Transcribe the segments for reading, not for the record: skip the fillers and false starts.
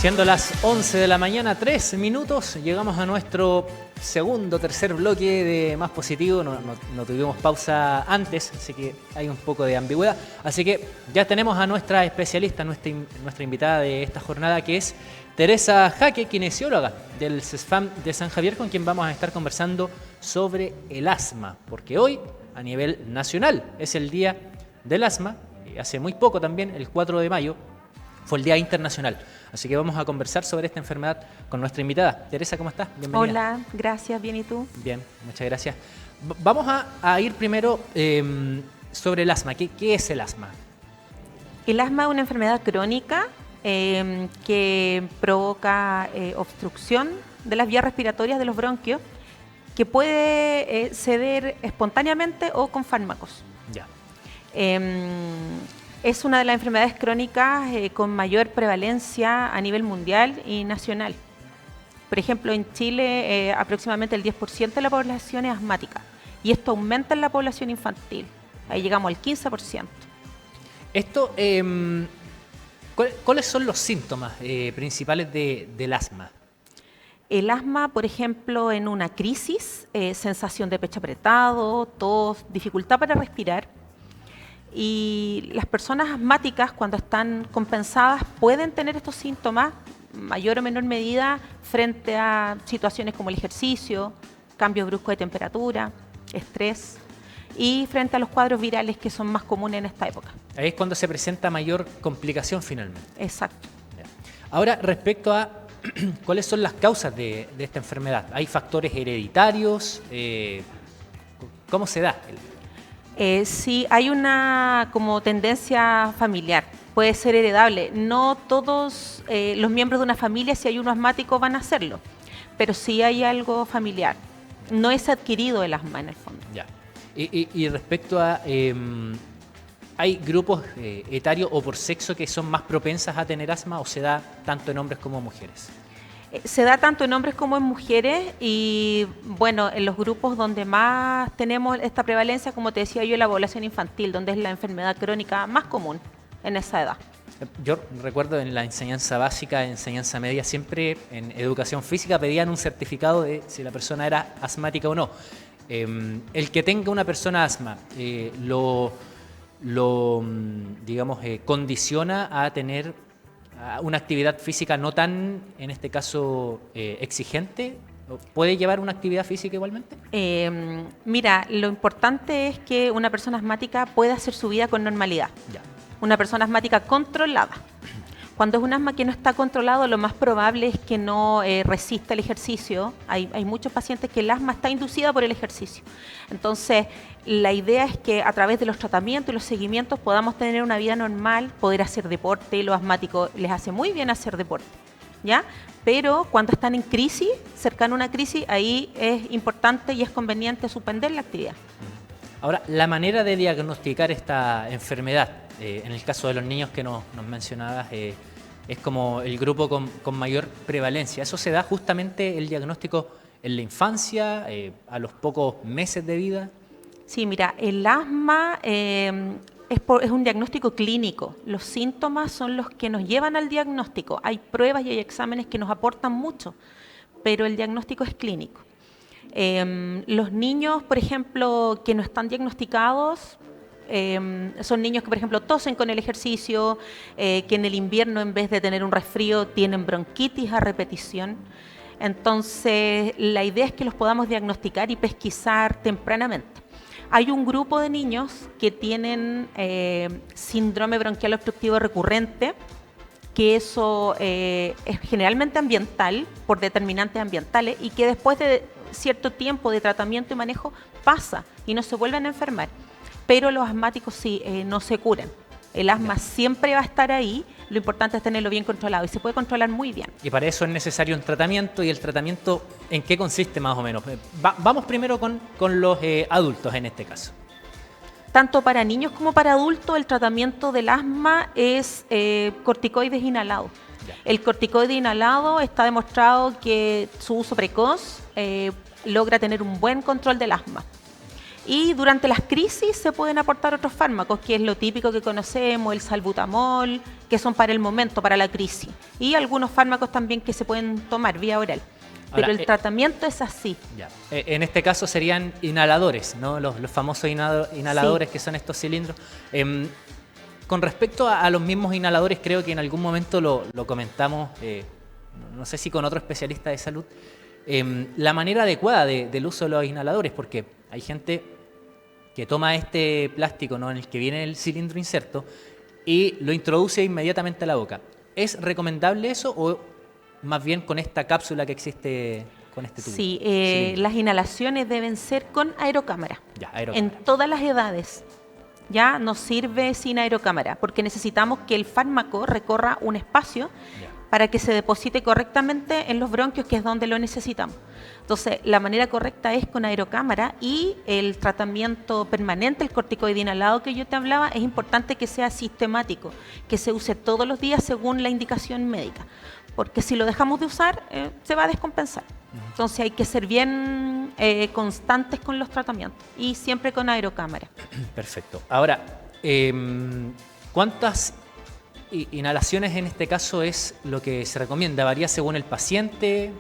Siendo las 11 de la mañana, 3 minutos, llegamos a nuestro tercer bloque de Más Positivo. No tuvimos pausa antes, así que hay un poco de ambigüedad. Así que ya tenemos a nuestra especialista, nuestra invitada de esta jornada, que es Teresa Jaque, kinesióloga del CESFAM de San Javier, con quien vamos a estar conversando sobre el asma, porque hoy, a nivel nacional, es el Día del Asma. Hace muy poco también, el 4 de mayo, fue el Día Internacional. Así que vamos a conversar sobre esta enfermedad con nuestra invitada. Teresa, ¿cómo estás? Bienvenida. Hola, gracias, bien, ¿y tú? Bien, muchas gracias. Vamos a ir primero sobre el asma. ¿Qué es el asma? El asma es una enfermedad crónica que provoca obstrucción de las vías respiratorias de los bronquios, que puede ceder espontáneamente o con fármacos. Ya. Es una de las enfermedades crónicas con mayor prevalencia a nivel mundial y nacional. Por ejemplo, en Chile aproximadamente el 10% de la población es asmática y esto aumenta en la población infantil. Ahí llegamos al 15%. Esto, ¿cuáles son los síntomas principales del asma? El asma, por ejemplo, en una crisis, sensación de pecho apretado, tos, dificultad para respirar. Y las personas asmáticas, cuando están compensadas, pueden tener estos síntomas, mayor o menor medida, frente a situaciones como el ejercicio, cambios bruscos de temperatura, estrés, y frente a los cuadros virales que son más comunes en esta época. Ahí es cuando se presenta mayor complicación finalmente. Exacto. Ahora, respecto a cuáles son las causas de esta enfermedad, ¿hay factores hereditarios? ¿Cómo se da? Sí, hay una como tendencia familiar, puede ser heredable. No todos los miembros de una familia, si hay uno asmático, van a hacerlo, pero sí hay algo familiar. No es adquirido el asma en el fondo. Ya. Y respecto a, ¿hay grupos etarios o por sexo que son más propensas a tener asma o se da tanto en hombres como en mujeres? Se da tanto en hombres como en mujeres y, bueno, en los grupos donde más tenemos esta prevalencia, como te decía yo, en la población infantil, donde es la enfermedad crónica más común en esa edad. Yo recuerdo en la enseñanza básica, enseñanza media, siempre en educación física pedían un certificado de si la persona era asmática o no. El que tenga una persona asma, digamos, condiciona a tener una actividad física no tan, en este caso, exigente. ¿Puede llevar una actividad física igualmente? Mira, lo importante es que una persona asmática pueda hacer su vida con normalidad. Ya. Una persona asmática controlada. Cuando es un asma que no está controlado, lo más probable es que no resista el ejercicio. Hay muchos pacientes que el asma está inducida por el ejercicio. Entonces, la idea es que a través de los tratamientos y los seguimientos podamos tener una vida normal, poder hacer deporte. Los asmáticos les hace muy bien hacer deporte, ¿ya? Pero cuando están en crisis, cercano a una crisis, ahí es importante y es conveniente suspender la actividad. Ahora, la manera de diagnosticar esta enfermedad, en el caso de los niños que nos mencionabas, es como el grupo con mayor prevalencia. ¿Eso se da justamente el diagnóstico en la infancia, a los pocos meses de vida? Sí, mira, el asma es un diagnóstico clínico. Los síntomas son los que nos llevan al diagnóstico. Hay pruebas y hay exámenes que nos aportan mucho, pero el diagnóstico es clínico. Los niños, por ejemplo, que no están diagnosticados, son niños que, por ejemplo, tosen con el ejercicio, que en el invierno, en vez de tener un resfrío, tienen bronquitis a repetición. Entonces, la idea es que los podamos diagnosticar y pesquisar tempranamente. Hay un grupo de niños que tienen síndrome bronquial obstructivo recurrente, que eso es generalmente ambiental, por determinantes ambientales, y que después de cierto tiempo de tratamiento y manejo pasa y no se vuelven a enfermar. Pero los asmáticos sí, no se curan. El asma siempre va a estar ahí, lo importante es tenerlo bien controlado y se puede controlar muy bien. Y para eso es necesario un tratamiento, y el tratamiento, ¿en qué consiste más o menos? Vamos primero con los adultos en este caso. Tanto para niños como para adultos el tratamiento del asma es corticoides inhalados. Ya. El corticoide inhalado está demostrado que su uso precoz logra tener un buen control del asma. Y durante las crisis se pueden aportar otros fármacos, que es lo típico que conocemos, el salbutamol, que son para el momento, para la crisis. Y algunos fármacos también que se pueden tomar vía oral. Pero Ahora, el tratamiento es así. Ya. En este caso serían inhaladores, ¿no? Los famosos inhaladores Sí. que son estos cilindros. Con respecto a los mismos inhaladores, creo que en algún momento lo comentamos, no sé si con otro especialista de salud, la manera adecuada del uso de los inhaladores, porque hay gente que toma este plástico, ¿no?, en el que viene el cilindro inserto y lo introduce inmediatamente a la boca. ¿Es recomendable eso o más bien con esta cápsula que existe con este tubo? Sí, Cilindro. las inhalaciones deben ser con aerocámara. Ya, En aerocámara. todas las edades. Ya no sirve sin aerocámara, porque necesitamos que el fármaco recorra un espacio Ya. para que se deposite correctamente en los bronquios, que es donde lo necesitamos. Entonces, la manera correcta es con aerocámara, y el tratamiento permanente, el corticoide inhalado que yo te hablaba, es importante que sea sistemático, que se use todos los días según la indicación médica, porque si lo dejamos de usar, se va a descompensar. Entonces hay que ser bien constantes con los tratamientos y siempre con aerocámara. Perfecto. Ahora, ¿cuántas inhalaciones en este caso es lo que se recomienda? ¿Varía según el paciente?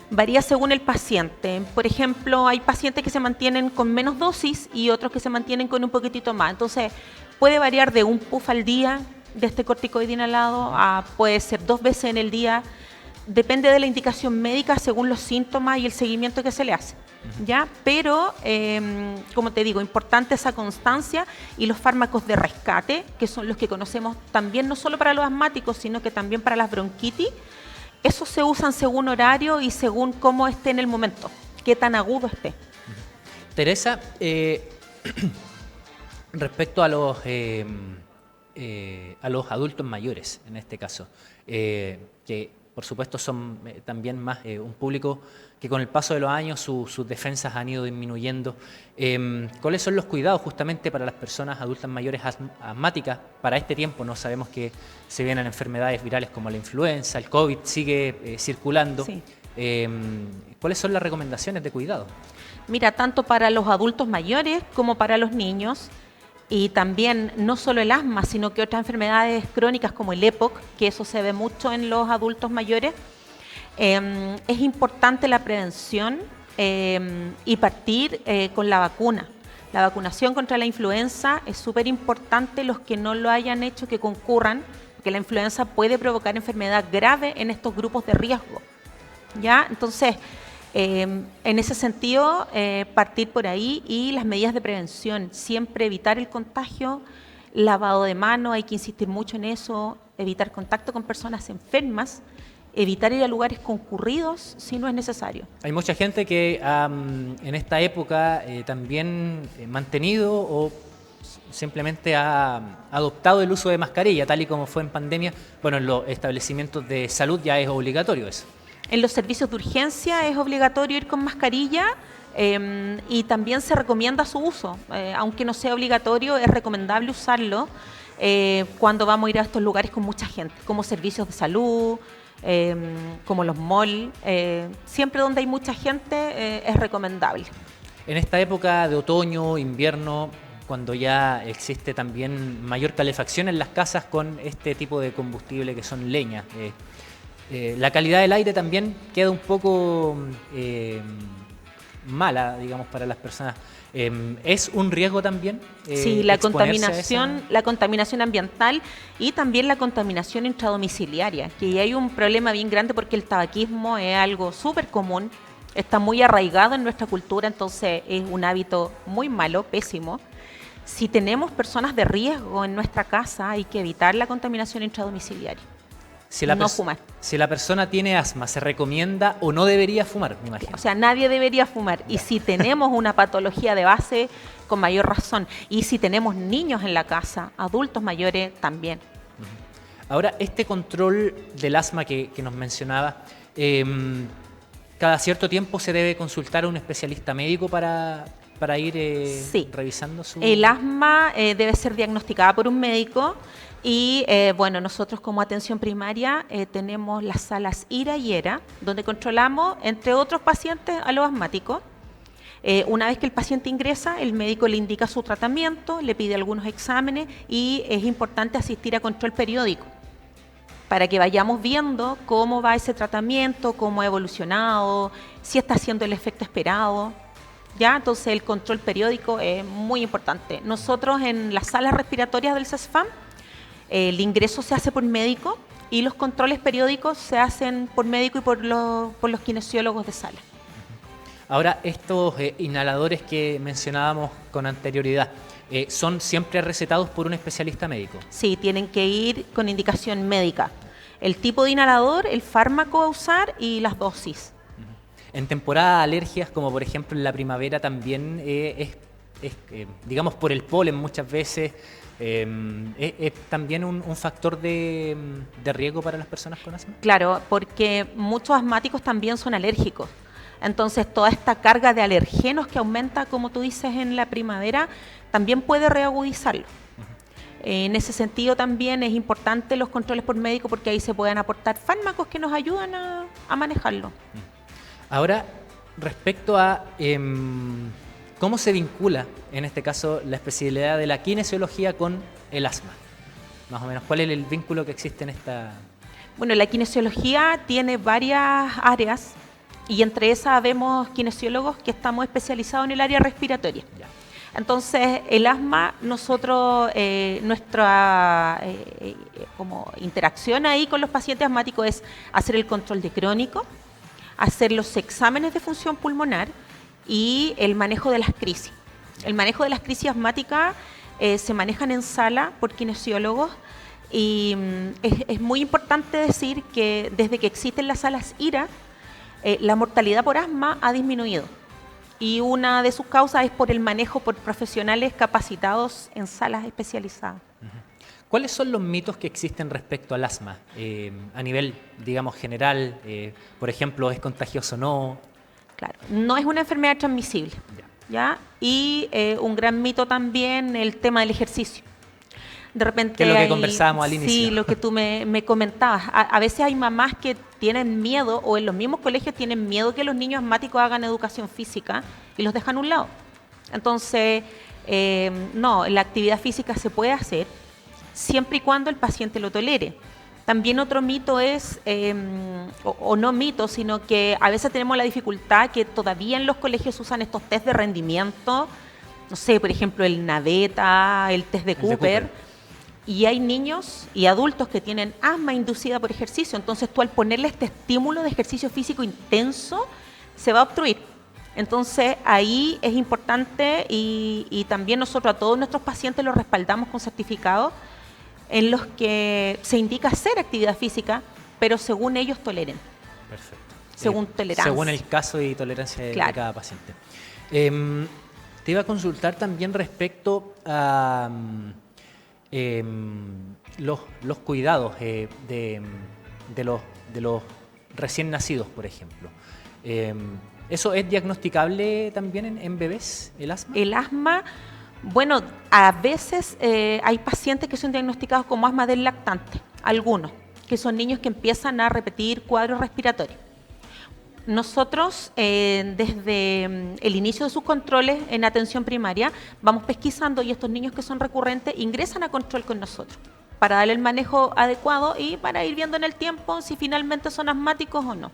Varía según el paciente. Por ejemplo, hay pacientes que se mantienen con menos dosis y otros que se mantienen con un poquitito más. Entonces, puede variar de un puff al día de este corticoide inhalado a puede ser 2 veces en el día. Depende de la indicación médica según los síntomas y el seguimiento que se le hace. ¿Ya? Pero, como te digo, importante esa constancia, y los fármacos de rescate, que son los que conocemos también no solo para los asmáticos, sino que también para las bronquitis. Esos se usan según horario y según cómo esté en el momento, qué tan agudo esté. Teresa, respecto a los adultos mayores, en este caso, que por supuesto son también más un público que con el paso de los años sus defensas han ido disminuyendo. ¿Cuáles son los cuidados justamente para las personas adultas mayores asmáticas para este tiempo? No sabemos que se vienen enfermedades virales como la influenza, el COVID sigue circulando. Sí. ¿Cuáles son las recomendaciones de cuidado? Mira, tanto para los adultos mayores como para los niños, y también no solo el asma, sino que otras enfermedades crónicas como el EPOC, que eso se ve mucho en los adultos mayores, es importante la prevención y partir con la vacuna. La vacunación contra la influenza es súper importante. Los que no lo hayan hecho, que concurran, porque la influenza puede provocar enfermedad grave en estos grupos de riesgo. ¿Ya? Entonces, en ese sentido, partir por ahí, y las medidas de prevención, siempre evitar el contagio, lavado de manos, hay que insistir mucho en eso, evitar contacto con personas enfermas, evitar ir a lugares concurridos si no es necesario. Hay mucha gente que en esta época también mantenido o simplemente ha adoptado el uso de mascarilla, tal y como fue en pandemia. Bueno, en los establecimientos de salud ya es obligatorio eso. En los servicios de urgencia es obligatorio ir con mascarilla, y también se recomienda su uso. Aunque no sea obligatorio, es recomendable usarlo cuando vamos a ir a estos lugares con mucha gente, como servicios de salud, como los malls. Siempre donde hay mucha gente es recomendable. En esta época de otoño, invierno, cuando ya existe también mayor calefacción en las casas con este tipo de combustible que son leña, la calidad del aire también queda un poco mala, digamos, para las personas. ¿Es un riesgo también? Sí, la exponerse a contaminación ambiental y también la contaminación intradomiciliaria, que hay un problema bien grande porque el tabaquismo es algo súper común, está muy arraigado en nuestra cultura, entonces es un hábito muy malo, pésimo. Si tenemos personas de riesgo en nuestra casa, hay que evitar la contaminación intradomiciliaria. No fumar. Si la persona tiene asma, ¿se recomienda o no debería fumar, me imagino? O sea, nadie debería fumar. Y si tenemos una patología de base, con mayor razón. Y si tenemos niños en la casa, adultos mayores, también. Ahora, este control del asma que nos mencionaba, ¿cada cierto tiempo se debe consultar a un especialista médico para ir Sí. revisando su...? El asma debe ser diagnosticada por un médico. Y bueno, nosotros como atención primaria tenemos las salas IRA y ERA, donde controlamos, entre otros pacientes, a los asmáticos. Una vez que el paciente ingresa, el médico le indica su tratamiento, le pide algunos exámenes y es importante asistir a control periódico para que vayamos viendo cómo va ese tratamiento, cómo ha evolucionado, si está haciendo el efecto esperado. ¿Ya? Entonces el control periódico es muy importante. Nosotros en las salas respiratorias del CESFAM, el ingreso se hace por médico y los controles periódicos se hacen por médico y por los kinesiólogos de sala. Ahora, estos inhaladores que mencionábamos con anterioridad, ¿son siempre recetados por un especialista médico? Sí, tienen que ir con indicación médica. El tipo de inhalador, el fármaco a usar y las dosis. En temporada de alergias, como por ejemplo en la primavera, también digamos, por el polen muchas veces, es también un factor de riesgo para las personas con asma. Claro, porque muchos asmáticos también son alérgicos. Entonces, toda esta carga de alergenos que aumenta, como tú dices, en la primavera, también puede reagudizarlo. En ese sentido también es importante los controles por médico porque ahí se pueden aportar fármacos que nos ayudan a manejarlo. Ahora, respecto a cómo se vincula, en este caso, la especialidad de la kinesiología con el asma. Más o menos, ¿cuál es el vínculo que existe en esta? Bueno, la kinesiología tiene varias áreas. Y entre esas vemos kinesiólogos que estamos especializados en el área respiratoria. Ya. Entonces, el asma, nosotros, nuestra como interacción ahí con los pacientes asmáticos es hacer el control de crónico, hacer los exámenes de función pulmonar y el manejo de las crisis. El manejo de las crisis asmáticas se manejan en sala por kinesiólogos y es muy importante decir que desde que existen las salas IRA, la mortalidad por asma ha disminuido y una de sus causas es por el manejo por profesionales capacitados en salas especializadas. ¿Cuáles son los mitos que existen respecto al asma? A nivel, digamos, general, por ejemplo, ¿es contagioso o no? Claro, no es una enfermedad transmisible. ¿Ya? Y un gran mito también el tema del ejercicio. De repente que es lo que conversábamos al inicio. Sí, lo que tú me comentabas. A veces hay mamás que tienen miedo, o en los mismos colegios tienen miedo que los niños asmáticos hagan educación física y los dejan a un lado. Entonces, no, la actividad física se puede hacer siempre y cuando el paciente lo tolere. También otro mito es, o no mito, sino que a veces tenemos la dificultad que todavía en los colegios usan estos test de rendimiento, no sé, por ejemplo, el Naveta, el test de Cooper. Y hay niños y adultos que tienen asma inducida por ejercicio. Entonces tú al ponerle este estímulo de ejercicio físico intenso, se va a obstruir. Entonces ahí es importante y también nosotros a todos nuestros pacientes los respaldamos con certificados en los que se indica hacer actividad física, pero según ellos toleren. Perfecto. Según tolerancia. Según el caso y tolerancia de cada paciente. Te iba a consultar también respecto a los cuidados de los recién nacidos, por ejemplo. ¿Eso es diagnosticable también en bebés, el asma? El asma, bueno, a veces hay pacientes que son diagnosticados como asma del lactante, algunos, que son niños que empiezan a repetir cuadros respiratorios. Nosotros, desde el inicio de sus controles en atención primaria, vamos pesquisando y estos niños que son recurrentes ingresan a control con nosotros para darle el manejo adecuado y para ir viendo en el tiempo si finalmente son asmáticos o no.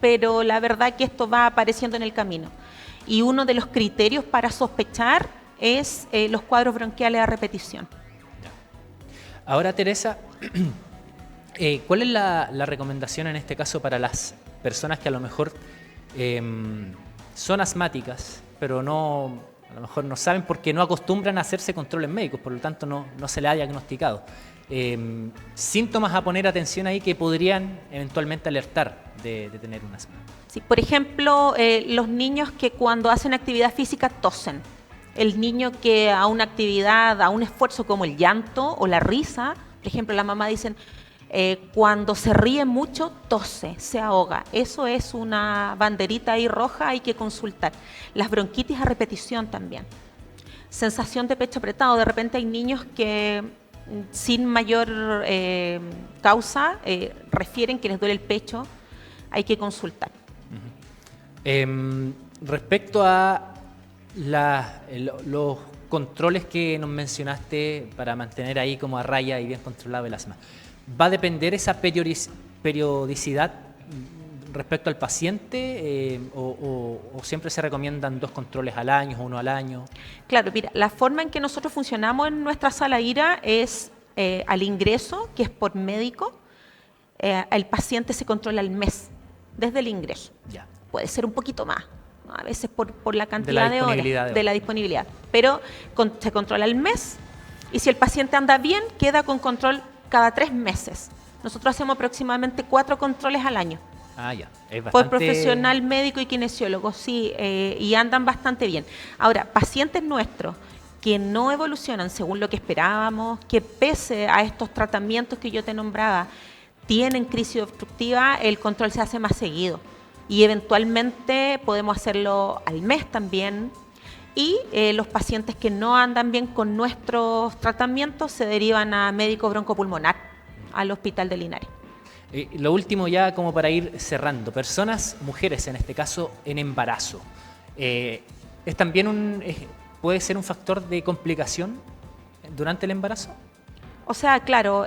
Pero la verdad que esto va apareciendo en el camino. Y uno de los criterios para sospechar es los cuadros bronquiales a repetición. Ahora, Teresa, ¿cuál es la recomendación en este caso para las personas que a lo mejor son asmáticas, pero a lo mejor no saben porque no acostumbran a hacerse controles médicos, por lo tanto no se le ha diagnosticado? Síntomas a poner atención ahí que podrían eventualmente alertar de tener un asma. Sí, por ejemplo, los niños que cuando hacen actividad física tosen. El niño que a una actividad, a un esfuerzo como el llanto o la risa, por ejemplo, la mamá dicen, cuando se ríe mucho, tose, se ahoga. Eso es una banderita ahí roja, hay que consultar. Las bronquitis a repetición también. Sensación de pecho apretado. De repente hay niños que sin mayor causa refieren que les duele el pecho. Hay que consultar. respecto a los controles que nos mencionaste para mantener ahí como a raya y bien controlado el asma, ¿va a depender esa periodicidad respecto al paciente o siempre se recomiendan 2 controles al año o 1 al año? Claro, mira, la forma en que nosotros funcionamos en nuestra sala IRA es al ingreso, que es por médico, el paciente se controla al mes, desde el ingreso. Ya. Puede ser un poquito más, ¿no? A veces por la cantidad de horas, de la disponibilidad, pero se controla al mes y si el paciente anda bien, queda con control cada 3 meses. Nosotros hacemos aproximadamente 4 controles al año. Ah, ya. Es bastante... Por profesional, médico y kinesiólogo, sí, y andan bastante bien. Ahora, pacientes nuestros que no evolucionan según lo que esperábamos, que pese a estos tratamientos que yo te nombraba, tienen crisis obstructiva, el control se hace más seguido. Y eventualmente podemos hacerlo al mes también. Y los pacientes que no andan bien con nuestros tratamientos se derivan a médico broncopulmonar, al Hospital de Linares. Lo último ya como para ir cerrando, personas, mujeres en este caso, en embarazo. ¿Es también puede ser un factor de complicación durante el embarazo? O sea, claro,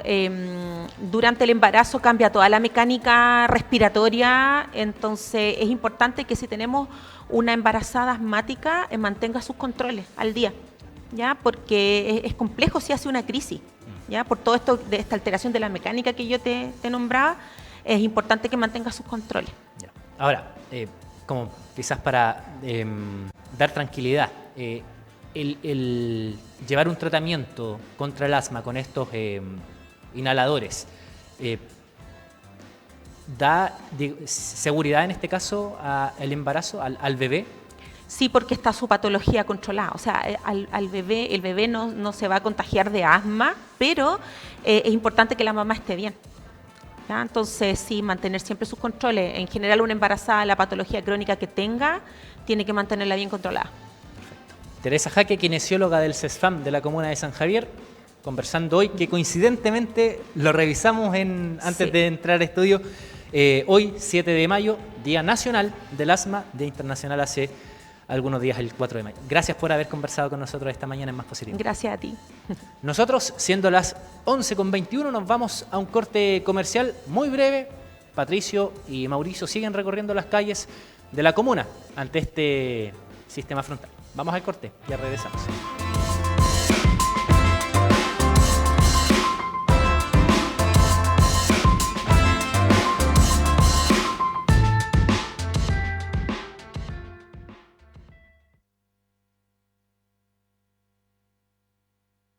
durante el embarazo cambia toda la mecánica respiratoria, entonces es importante que si tenemos una embarazada asmática mantenga sus controles al día, ¿ya? Porque es complejo si hace una crisis. ¿Ya? Por todo esto, de esta alteración de la mecánica que yo te nombraba, es importante que mantenga sus controles. Ya. Ahora, como quizás para dar tranquilidad, el llevar un tratamiento contra el asma con estos inhaladores, ¿da seguridad en este caso al embarazo, al bebé? Sí, porque está su patología controlada. O sea, el bebé no se va a contagiar de asma, pero es importante que la mamá esté bien. ¿Ya? Entonces, sí, mantener siempre sus controles. En general, una embarazada, la patología crónica que tenga, tiene que mantenerla bien controlada. Perfecto. Teresa Jaque, kinesióloga del CESFAM de la comuna de San Javier, conversando hoy, que coincidentemente lo revisamos antes de entrar al estudio. Hoy, 7 de mayo, Día Nacional del Asma, Día Internacional hace algunos días, el 4 de mayo. Gracias por haber conversado con nosotros esta mañana en Más Positivo. Gracias a ti. Nosotros, siendo las 11:21, nos vamos a un corte comercial muy breve. Patricio y Mauricio siguen recorriendo las calles de la comuna ante este sistema frontal. Vamos al corte, ya regresamos.